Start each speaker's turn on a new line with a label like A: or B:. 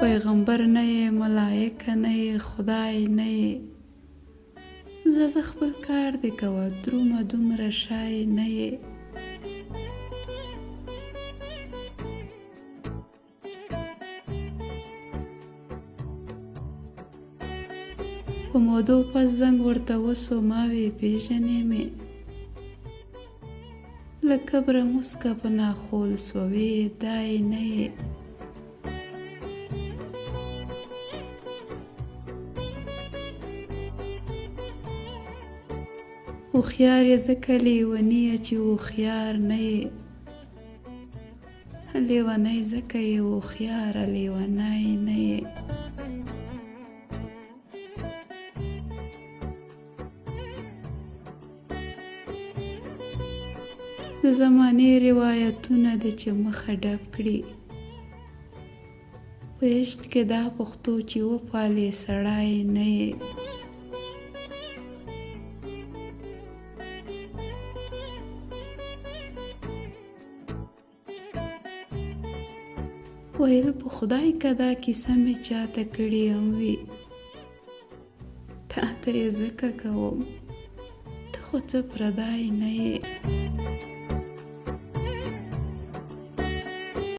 A: پیغمبر نه یې، ملایکه نه یې، خدای نه یې. ځه خپل کار دې کوه، درومه دومره شای نه یې. په مودو پس زنګ ورته وسو، ما وی پیژنې مې. له کبره مسکه په ناخول سوه، وی دای نه یې. هوښیار یې ځکه لیونیه چې هوښیار نه یې. لیونی ځکه یې هوښیاره، لیونی نه یې. د زمانې روایتونه دي چې مخه ډب کړي. په عشق کې دا پښتو چې وپالې سړی نه یې. ویل په خدای که دا کیسه مې چاته کړې هم وي، تا ته یې ځکه کوم، ته خو څه پردی نه یې.